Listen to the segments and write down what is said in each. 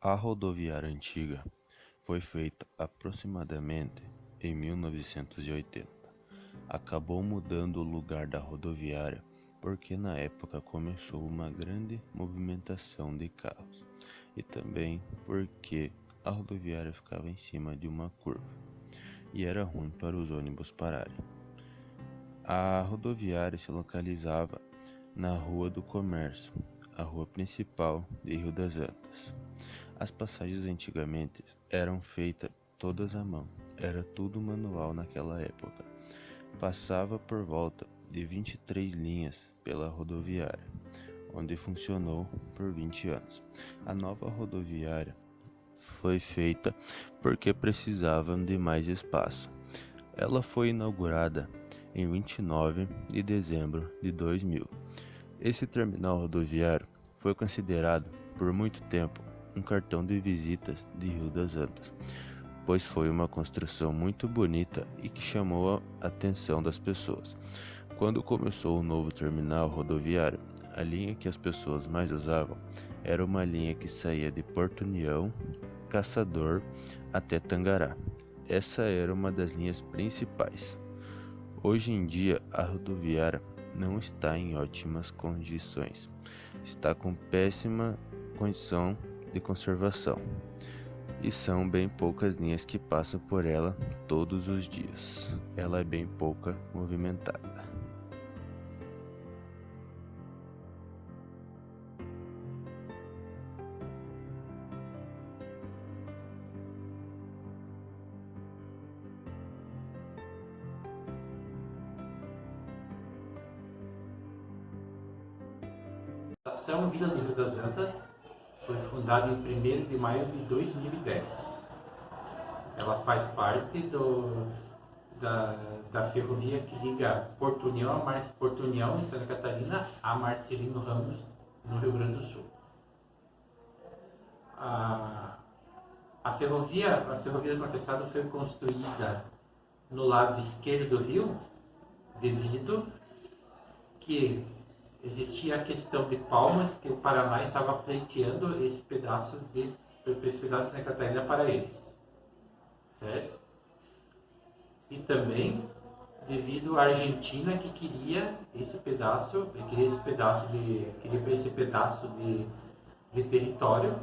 A rodoviária antiga foi feita aproximadamente em 1980. Acabou mudando o lugar da rodoviária porque na época começou uma grande movimentação de carros e também porque a rodoviária ficava em cima de uma curva e era ruim para os ônibus pararem. A rodoviária se localizava na Rua do Comércio, a rua principal de Rio das Antas. As passagens antigamente eram feitas todas à mão, era tudo manual naquela época. Passava por volta de 23 linhas pela rodoviária, onde funcionou por 20 anos. A nova rodoviária foi feita porque precisavam de mais espaço. Ela foi inaugurada em 29 de dezembro de 2000. Esse terminal rodoviário foi considerado por muito tempo um cartão de visitas de Rio das Antas, pois foi uma construção muito bonita e que chamou a atenção das pessoas. Quando começou o novo terminal rodoviário, a linha que as pessoas mais usavam era uma linha que saía de Porto União, Caçador até Tangará. Essa era uma das linhas principais. Hoje em dia, a rodoviária não está em ótimas condições, está com péssima condição de conservação e são bem poucas linhas que passam por ela todos os dias. Ela é bem pouca movimentada. A Estação Vila de Rio das Antas foi fundada em 1º de maio de 2010. Ela faz parte da ferrovia que liga Porto União, em Santa Catarina, a Marcelino Ramos, no Rio Grande do Sul. A ferrovia do Contestado foi construída no lado esquerdo do rio, devido que existia a questão de Palmas, que o Paraná estava pleiteando esse pedaço de Santa Catarina para eles, certo? E também devido à Argentina, que queria esse pedaço de território,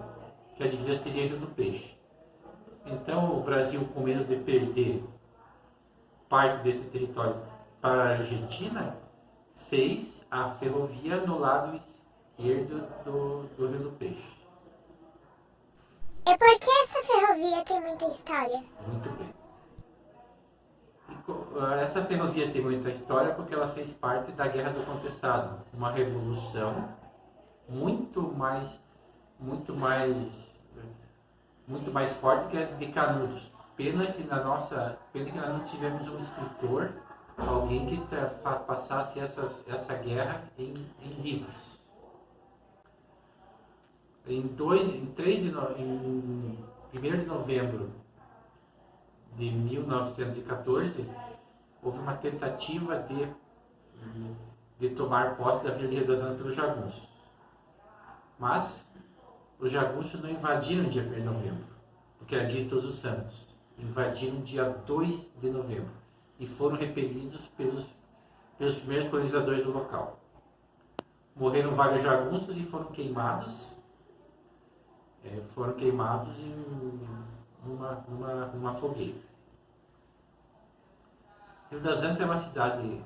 que a divisa seria Rio do Peixe. Então o Brasil, com medo de perder parte desse território para a Argentina, fez a ferrovia no lado esquerdo do Rio do Peixe. E por que essa ferrovia tem muita história? Muito bem. Essa ferrovia tem muita história porque ela fez parte da Guerra do Contestado, uma revolução muito mais forte que a de Canudos. Pena que nós não tivemos um escritor, alguém que passasse essa guerra em livros. Em 1º de novembro de 1914, houve uma tentativa de tomar posse da Vila de Rio das Antas pelos jagunços. Mas os jagunços não invadiram no dia 1º de novembro, porque era dia de Todos os Santos. Invadiram dia 2 de novembro e foram repelidos pelos primeiros colonizadores do local. Morreram vários jagunços e foram queimados em uma fogueira. Rio das Antas é uma cidade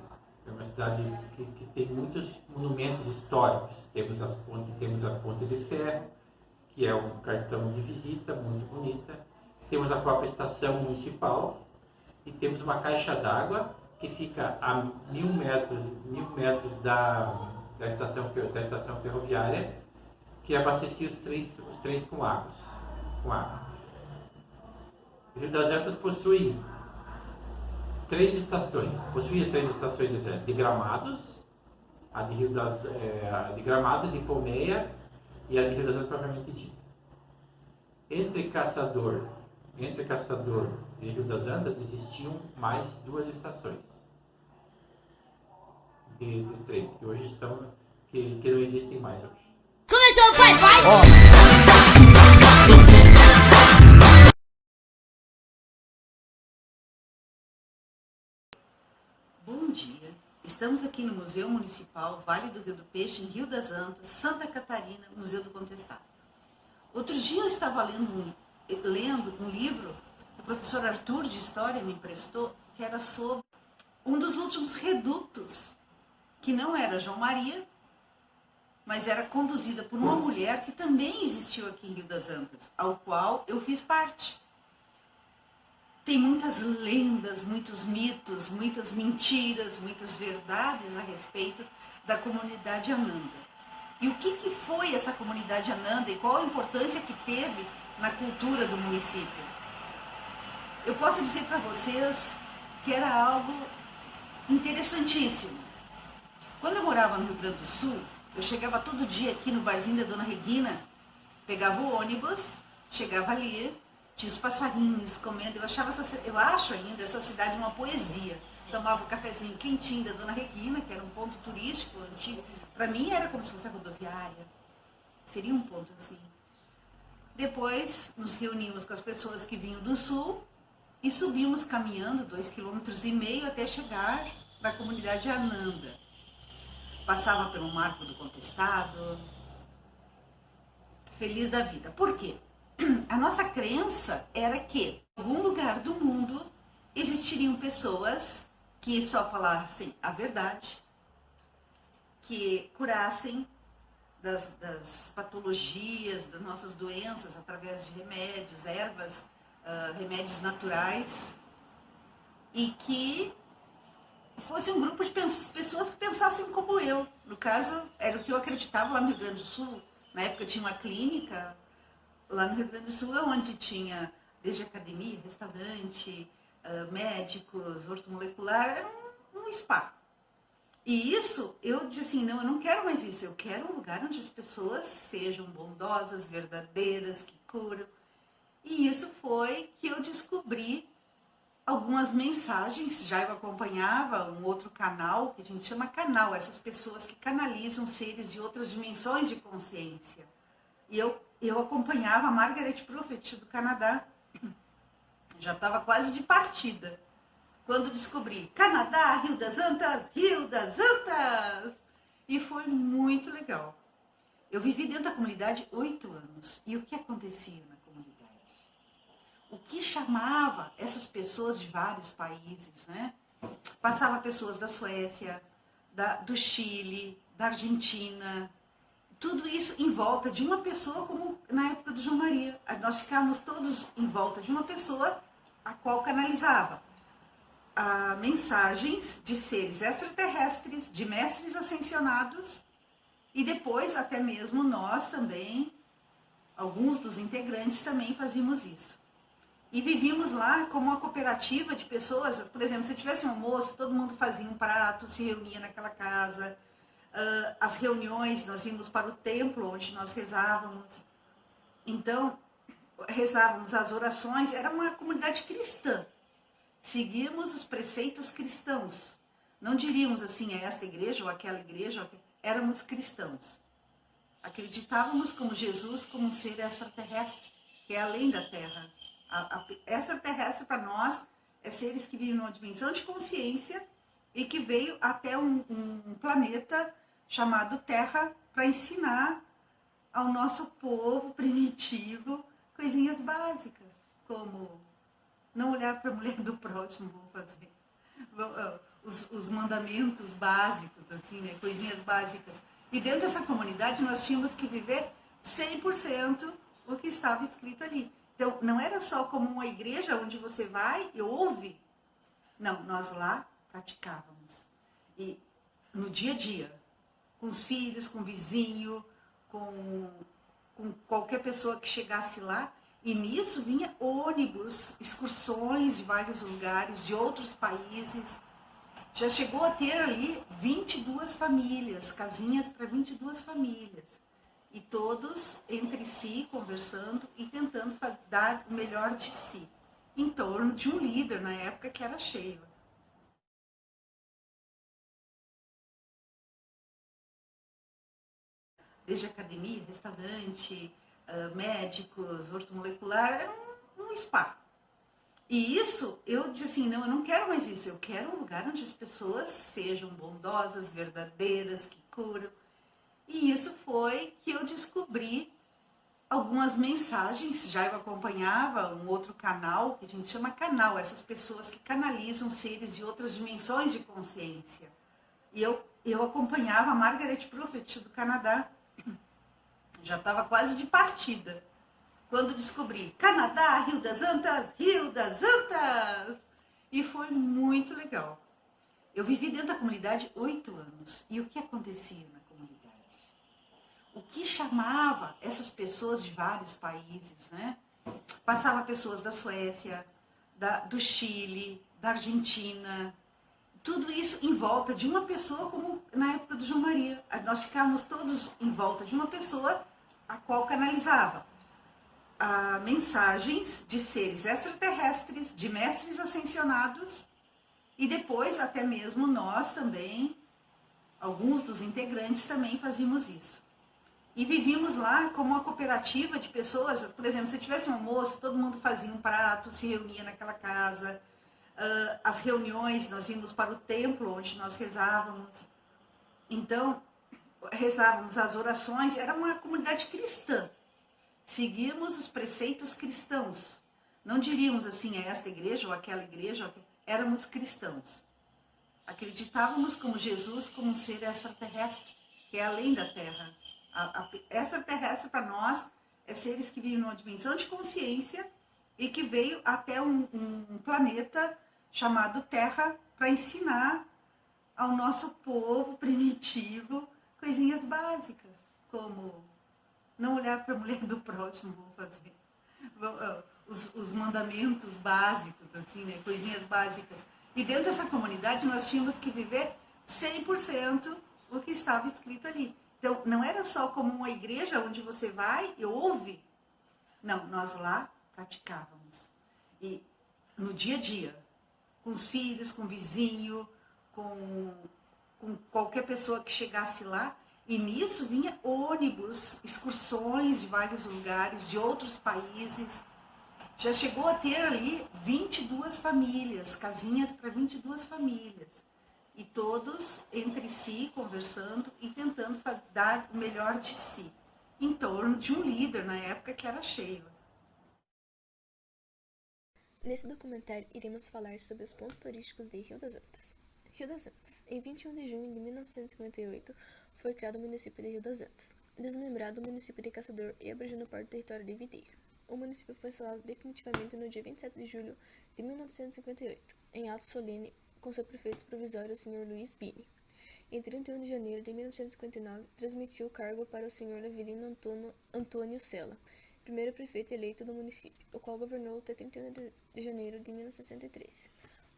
que tem muitos monumentos históricos. Temos a Ponte de Ferro, que é um cartão de visita muito bonita. Temos a própria estação municipal e temos uma caixa d'água que fica a 1.000 metros da estação ferroviária, que abastecia os trens com água. O Rio das Antas possuía três estações de Gramados, a de Gramados, de Pomeia e a de Rio das Antas propriamente dita. Entre Caçador e Rio das Antas existiam mais 2 estações de trem que hoje que não existem mais hoje. Começou, vai! Estamos aqui no Museu Municipal Vale do Rio do Peixe, em Rio das Antas, Santa Catarina, Museu do Contestado. Outro dia eu estava lendo um livro que o professor Arthur de História me emprestou, que era sobre um dos últimos redutos, que não era João Maria, mas era conduzida por uma mulher que também existiu aqui em Rio das Antas, ao qual eu fiz parte. Tem muitas lendas, muitos mitos, muitas mentiras, muitas verdades a respeito da comunidade Ananda. E o que foi essa comunidade Ananda e qual a importância que teve na cultura do município? Eu posso dizer para vocês que era algo interessantíssimo. Quando eu morava no Rio Grande do Sul, eu chegava todo dia aqui no barzinho da Dona Regina, pegava o ônibus, chegava ali, tinha os passarinhos comendo. Eu acho ainda essa cidade uma poesia. Tomava um cafezinho quentinho da Dona Regina, que era um ponto turístico antigo. Para mim era como se fosse a rodoviária. Seria um ponto assim. Depois nos reunimos com as pessoas que vinham do sul e subimos caminhando 2,5 km até chegar na comunidade Ananda. Passava pelo Marco do Contestado, feliz da vida. Por quê? A nossa crença era que em algum lugar do mundo existiriam pessoas que só falassem a verdade, que curassem das patologias, das nossas doenças através de remédios, ervas, remédios naturais, e que fosse um grupo de pessoas que pensassem como eu. No caso, era o que eu acreditava lá no Rio Grande do Sul. Na época tinha uma clínica lá no Rio Grande do Sul, onde tinha desde academia, restaurante, médicos, ortomolecular, era um spa. E isso, eu disse assim, não, eu não quero mais isso, eu quero um lugar onde as pessoas sejam bondosas, verdadeiras, que curam. E isso foi que eu descobri algumas mensagens. Já eu acompanhava um outro canal, que a gente chama canal, essas pessoas que canalizam seres de outras dimensões de consciência. E eu acompanhava a Margaret Prophet do Canadá, já estava quase de partida, quando descobri Canadá, Rio das Antas, Rio das Antas! E foi muito legal. Eu vivi dentro da comunidade 8 anos. E o que acontecia na comunidade? O que chamava essas pessoas de vários países, né? Passava pessoas da Suécia, do Chile, da Argentina, tudo isso em volta de uma pessoa, como na época do João Maria. Nós ficávamos todos em volta de uma pessoa a qual canalizava mensagens de seres extraterrestres, de mestres ascensionados, e depois até mesmo nós também, alguns dos integrantes também fazíamos isso. E vivíamos lá como uma cooperativa de pessoas. Por exemplo, se tivesse um almoço, todo mundo fazia um prato, se reunia naquela casa. As reuniões, nós íamos para o templo onde nós rezávamos. Então, rezávamos as orações, era uma comunidade cristã. Seguíamos os preceitos cristãos. Não diríamos assim, é esta igreja ou aquela igreja, éramos cristãos. Acreditávamos como Jesus como um ser extraterrestre, que é além da Terra. Extraterrestre para nós é seres que vivem numa dimensão de consciência e que veio até um planeta chamado Terra para ensinar ao nosso povo primitivo coisinhas básicas, como não olhar para a mulher do próximo, vou fazer os mandamentos básicos, assim, né? Coisinhas básicas. E dentro dessa comunidade nós tínhamos que viver 100% o que estava escrito ali. Então, não era só como uma igreja onde você vai e ouve. Não, nós lá praticávamos. E no dia a dia, com os filhos, com o vizinho, com qualquer pessoa que chegasse lá. E nisso vinha ônibus, excursões de vários lugares, de outros países. Já chegou a ter ali 22 famílias, casinhas para 22 famílias. E todos entre si conversando e tentando dar o melhor de si, em torno de um líder na época que era Sheila. Desde academia, restaurante, médicos, ortomolecular, era um spa. E isso, eu disse assim, não, eu não quero mais isso, eu quero um lugar onde as pessoas sejam bondosas, verdadeiras, que curam. E isso foi que eu descobri algumas mensagens, já eu acompanhava um outro canal, que a gente chama canal, essas pessoas que canalizam seres de outras dimensões de consciência. E eu acompanhava a Margaret Prophet do Canadá, já estava quase de partida, quando descobri Canadá, Rio das Antas, Rio das Antas! E foi muito legal. Eu vivi dentro da comunidade 8 anos. E o que acontecia na comunidade? O que chamava essas pessoas de vários países, né? Passava pessoas da Suécia, do Chile, da Argentina, tudo isso em volta de uma pessoa, como na época do João Maria. Nós ficávamos todos em volta de uma pessoa a qual canalizava mensagens de seres extraterrestres, de mestres ascensionados, e depois até mesmo nós também, alguns dos integrantes também fazíamos isso. E vivíamos lá como uma cooperativa de pessoas, por exemplo, se tivesse um almoço, todo mundo fazia um prato, se reunia naquela casa. As reuniões, nós íamos para o templo onde nós rezávamos. Então, rezávamos as orações, era uma comunidade cristã. Seguíamos os preceitos cristãos. Não diríamos assim, é esta igreja ou aquela igreja, éramos cristãos. Acreditávamos como Jesus como um ser extraterrestre, que é além da Terra. Extraterrestre para nós é seres que vivem numa dimensão de consciência e que veio até um planeta chamado Terra para ensinar ao nosso povo primitivo coisinhas básicas, como não olhar para a mulher do próximo, vou fazer os mandamentos básicos, assim, né? Coisinhas básicas. E dentro dessa comunidade nós tínhamos que viver 100% o que estava escrito ali. Então, não era só como uma igreja onde você vai e ouve. Não, nós lá praticávamos. E no dia a dia, com os filhos, com o vizinho, com qualquer pessoa que chegasse lá. E nisso vinha ônibus, excursões de vários lugares, de outros países. Já chegou a ter ali 22 famílias, casinhas para 22 famílias. E todos entre si conversando e tentando dar o melhor de si, em torno de um líder na época que era a Sheila. Nesse documentário, iremos falar sobre os pontos turísticos de Rio das Antas. Rio das Antas. Em 21 de junho de 1958, foi criado o município de Rio das Antas, desmembrado o município de Caçador e abrangendo parte do território de Videira. O município foi instalado definitivamente no dia 27 de julho de 1958, em ato solene com seu prefeito provisório, o Sr. Luiz Bini. Em 31 de janeiro de 1959, transmitiu o cargo para o Sr. Avelino Antônio Sela, primeiro prefeito eleito do município, o qual governou até 31 de janeiro de 1963.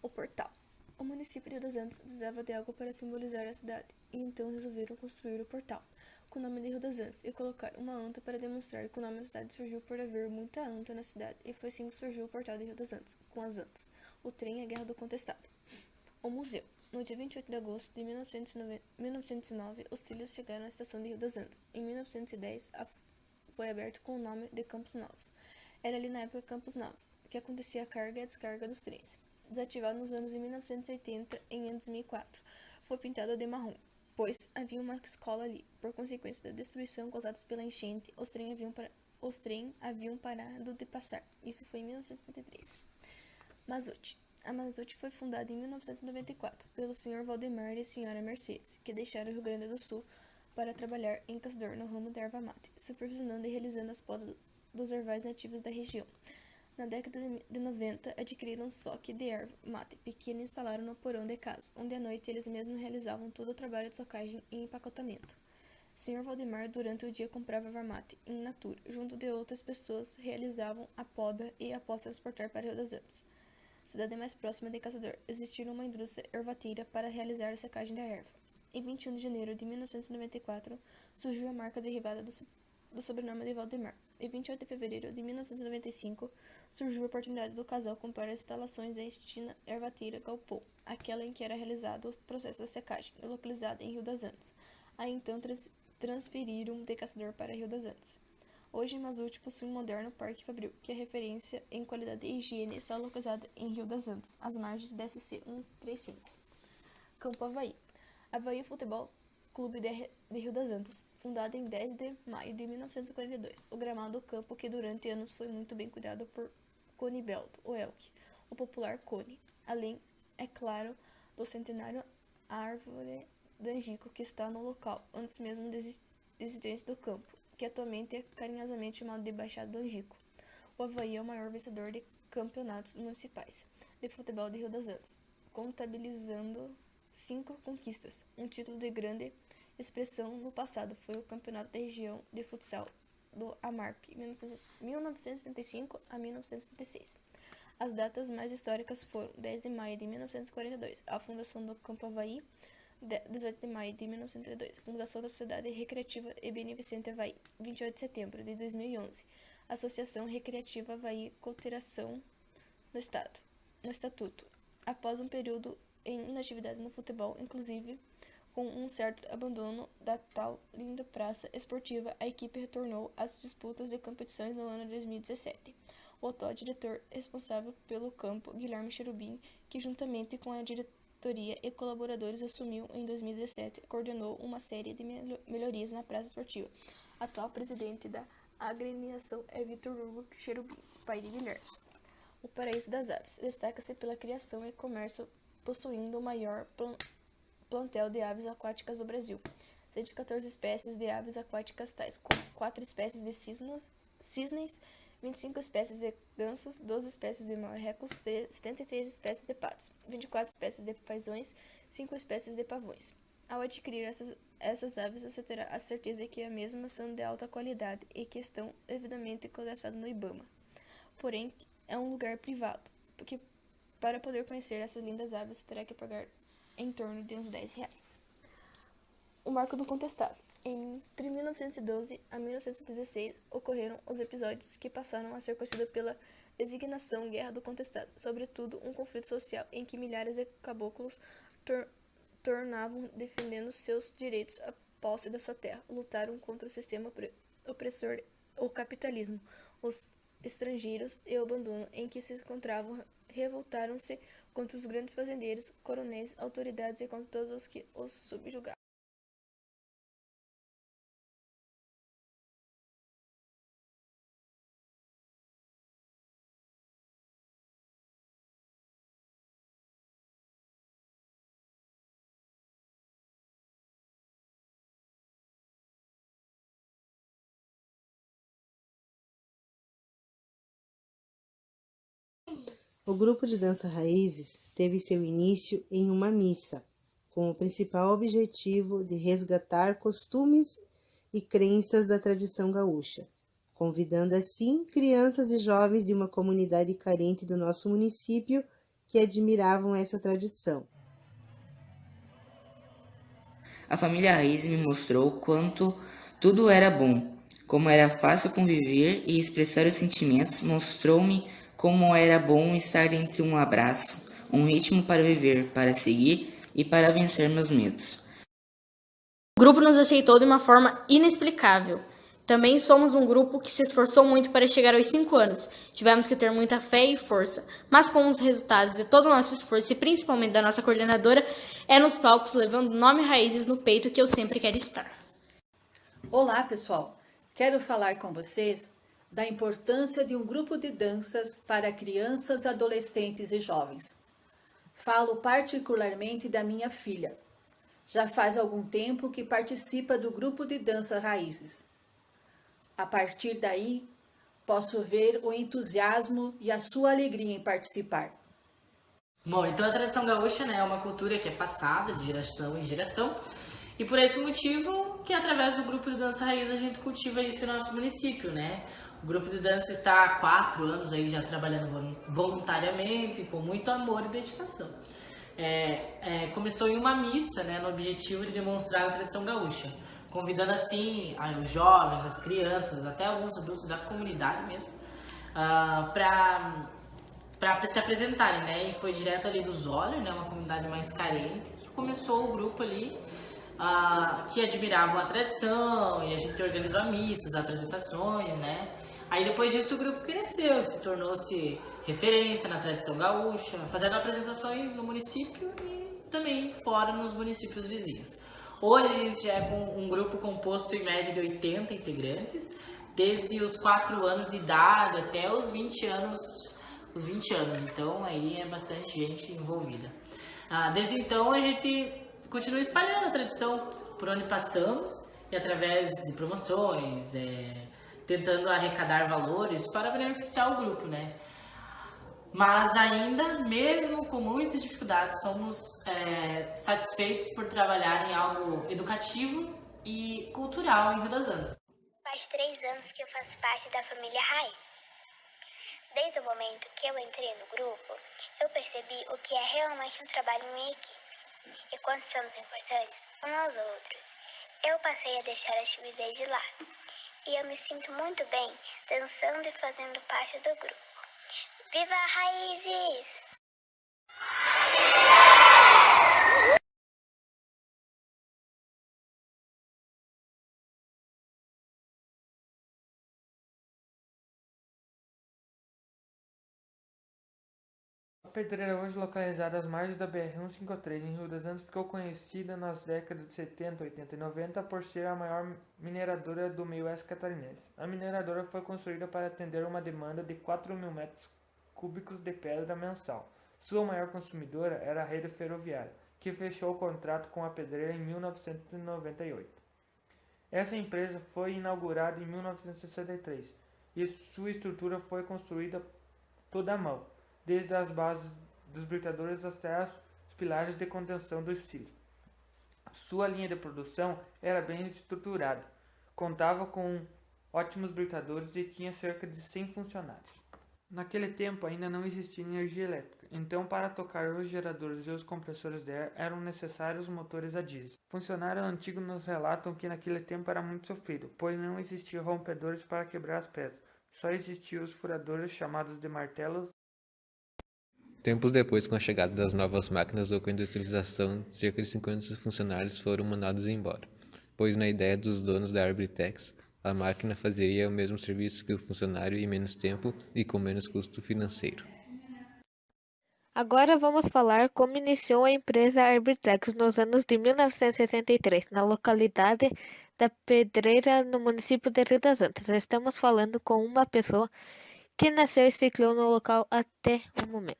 O portal. O município de Rio das Antas precisava de algo para simbolizar a cidade, e então resolveram construir o portal, com o nome de Rio das Antas, e colocar uma anta para demonstrar que o nome da cidade surgiu por haver muita anta na cidade, e foi assim que surgiu o portal de Rio das Antas, com as antas, o trem e a Guerra do Contestado. O museu. No dia 28 de agosto de 1909, os trilhos chegaram à estação de Rio das Antas. Em 1910, foi aberto com o nome de Campos Novos. Era ali na época Campos Novos, que acontecia a carga e a descarga dos trens. Desativado nos anos de 1980 e em 2004, foi pintado de marrom, pois havia uma escola ali. Por consequência da destruição causada pela enchente, os trens haviam parado de passar. Isso foi em 1953. Mazute. A Mazute foi fundada em 1994 pelo Sr. Valdemar e a Sra. Mercedes, que deixaram o Rio Grande do Sul para trabalhar em Caçador no ramo da erva mate, supervisionando e realizando as podas dos ervais nativos da região. Na década de 90, adquiriram um soque de erva mate pequeno e instalaram no porão de casa, onde à noite eles mesmos realizavam todo o trabalho de socagem e empacotamento. Sr. Valdemar, durante o dia, comprava erva mate in natura, junto de outras pessoas, realizavam a poda e após transportar para Rio das Antas, cidade mais próxima de Caçador, existia uma indústria ervateira para realizar a secagem da erva. Em 21 de janeiro de 1994, surgiu a marca derivada do sobrenome de Valdemar. Em 28 de fevereiro de 1995, surgiu a oportunidade do casal comprar as instalações da extinta ervateira Galpão, aquela em que era realizado o processo da secagem, localizada em Rio das Antas. Aí então transferiram de Caçador para Rio das Antas. Hoje, Mazute possui um moderno Parque Fabril, que é referência em qualidade e higiene e está localizado em Rio das Antas, às margens da SC 135. Campo Avaí. Avaí Futebol Clube de Rio das Antas, fundado em 10 de maio de 1942. O gramado do campo, que durante anos foi muito bem cuidado por Conibelto, o Elk, o popular Cone, além, é claro, do centenário Árvore do Angico, que está no local, antes mesmo da existência do campo, que atualmente é carinhosamente chamado de Baixada do Angico. O Avaí é o maior vencedor de campeonatos municipais de futebol de Rio das Antas, contabilizando 5 conquistas. Um título de grande expressão no passado foi o Campeonato da Região de Futsal do AMARP, 1975 a 1976. As datas mais históricas foram 10 de maio de 1942, a fundação do Campo Avaí, 18 de maio de 1932, fundação da Sociedade Recreativa e Beneficente Avaí, 28 de setembro de 2011, Associação Recreativa Avaí com alteração no Estatuto, após um período em inatividade no futebol, inclusive com um certo abandono da tal linda praça esportiva, a equipe retornou às disputas de competições no ano de 2017. O atual diretor responsável pelo campo, Guilherme Cherubim, que juntamente com a diretoria e colaboradores assumiu em 2017, coordenou uma série de melhorias na praça esportiva. Atual presidente da agremiação é Vitor Hugo Cherubim, pai de Guilherme. O Paraíso das Aves destaca-se pela criação e comércio, possuindo o maior plantel de aves aquáticas do Brasil. 114 espécies de aves aquáticas tais como 4 espécies de cisnes, 25 espécies de gansos, 12 espécies de marrecos, 73 espécies de patos, 24 espécies de fazões, 5 espécies de pavões. Ao adquirir essas aves, você terá a certeza que as mesmas são de alta qualidade e que estão devidamente cadastradas no IBAMA. Porém, é um lugar privado, porque para poder conhecer essas lindas aves, você terá que pagar em torno de uns R$10. O Marco do Contestado. Entre 1912 a 1916, ocorreram os episódios que passaram a ser conhecidos pela designação Guerra do Contestado, sobretudo um conflito social em que milhares de caboclos tornavam defendendo seus direitos à posse da sua terra, lutaram contra o sistema opressor, o capitalismo, os estrangeiros e o abandono em que se encontravam, revoltaram-se contra os grandes fazendeiros, coronéis, autoridades e contra todos os que os subjugavam. O grupo de dança Raízes teve seu início em uma missa, com o principal objetivo de resgatar costumes e crenças da tradição gaúcha, convidando assim crianças e jovens de uma comunidade carente do nosso município que admiravam essa tradição. A família Raízes me mostrou quanto tudo era bom, como era fácil conviver e expressar os sentimentos, mostrou-me como era bom estar entre um abraço, um ritmo para viver, para seguir e para vencer meus medos. O grupo nos aceitou de uma forma inexplicável. Também somos um grupo que se esforçou muito para chegar aos 5 anos. Tivemos que ter muita fé e força, mas com os resultados de todo o nosso esforço e principalmente da nossa coordenadora, é nos palcos levando o nome Raízes no peito que eu sempre quero estar. Olá, pessoal! Quero falar com vocês da importância de um grupo de danças para crianças, adolescentes e jovens. Falo particularmente da minha filha. Já faz algum tempo que participa do grupo de dança Raízes. A partir daí, posso ver o entusiasmo e a sua alegria em participar. Bom, então a tradição gaúcha, né, é uma cultura que é passada de geração em geração, e por esse motivo que através do grupo de dança Raiz a gente cultiva isso no nosso município, né? O grupo de dança está há 4 anos aí já trabalhando voluntariamente, com muito amor e dedicação. Começou em uma missa, né, no objetivo de demonstrar a tradição gaúcha, convidando assim os jovens, as crianças, até alguns adultos da comunidade mesmo, para se apresentarem, né? E foi direto ali do Zoller, né, uma comunidade mais carente, que começou o grupo ali que admiravam a tradição, e a gente organizou missas, apresentações, né? Aí depois disso o grupo cresceu, se tornou-se referência na tradição gaúcha, fazendo apresentações no município e também fora nos municípios vizinhos. Hoje a gente já é um grupo composto em média de 80 integrantes, desde os 4 anos de idade até os 20 anos, então aí é bastante gente envolvida. Desde então a gente continua espalhando a tradição por onde passamos e através de promoções, tentando arrecadar valores para beneficiar o grupo, né? Mas ainda, mesmo com muitas dificuldades, somos satisfeitos por trabalhar em algo educativo e cultural em Rio das Antas. Faz 3 anos que eu faço parte da família Raízes. Desde o momento que eu entrei no grupo, eu percebi o que é realmente um trabalho em equipe. E quando somos importantes uns aos outros, eu passei a deixar a timidez de lado. E eu me sinto muito bem dançando e fazendo parte do grupo. Viva Raízes! A pedreira, hoje localizada às margens da BR-153 em Rio das Antas, ficou conhecida nas décadas de 70, 80 e 90 por ser a maior mineradora do meio oeste catarinense. A mineradora foi construída para atender uma demanda de 4.000 metros cúbicos de pedra mensal. Sua maior consumidora era a rede ferroviária, que fechou o contrato com a pedreira em 1998. Essa empresa foi inaugurada em 1963 e sua estrutura foi construída toda à mão, desde as bases dos britadores até os pilares de contenção dos cílios. Sua linha de produção era bem estruturada, contava com ótimos britadores e tinha cerca de 100 funcionários. Naquele tempo ainda não existia energia elétrica, então para tocar os geradores e os compressores de ar eram necessários motores a diesel. Funcionários antigos nos relatam que naquele tempo era muito sofrido, pois não existiam rompedores para quebrar as peças, só existiam os furadores chamados de martelos. Tempos depois, com a chegada das novas máquinas ou com a industrialização, cerca de 50 funcionários foram mandados embora, pois na ideia dos donos da Arbritex, a máquina fazeria o mesmo serviço que o funcionário em menos tempo e com menos custo financeiro. Agora vamos falar como iniciou a empresa Arbritex nos anos de 1963, na localidade da Pedreira, no município de Rio das Antas. Estamos falando com uma pessoa que nasceu e se criou no local até o momento.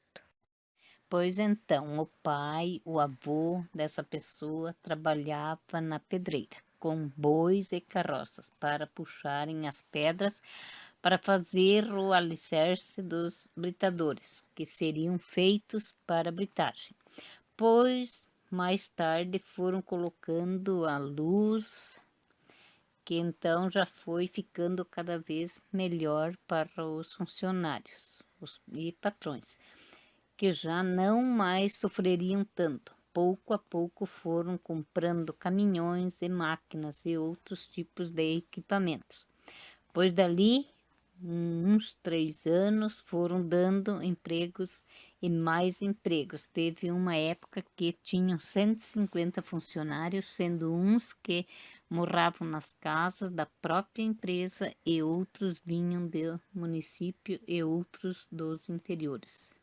Pois então, o pai, o avô dessa pessoa trabalhava na pedreira, com bois e carroças para puxarem as pedras para fazer o alicerce dos britadores, que seriam feitos para britagem. Pois mais tarde foram colocando a luz, que então já foi ficando cada vez melhor para os funcionários e patrões, que já não mais sofreriam tanto. Pouco a pouco foram comprando caminhões e máquinas e outros tipos de equipamentos. Pois dali, uns 3 anos, foram dando empregos e mais empregos. Teve uma época que tinham 150 funcionários, sendo uns que moravam nas casas da própria empresa e outros vinham do município e outros dos interiores.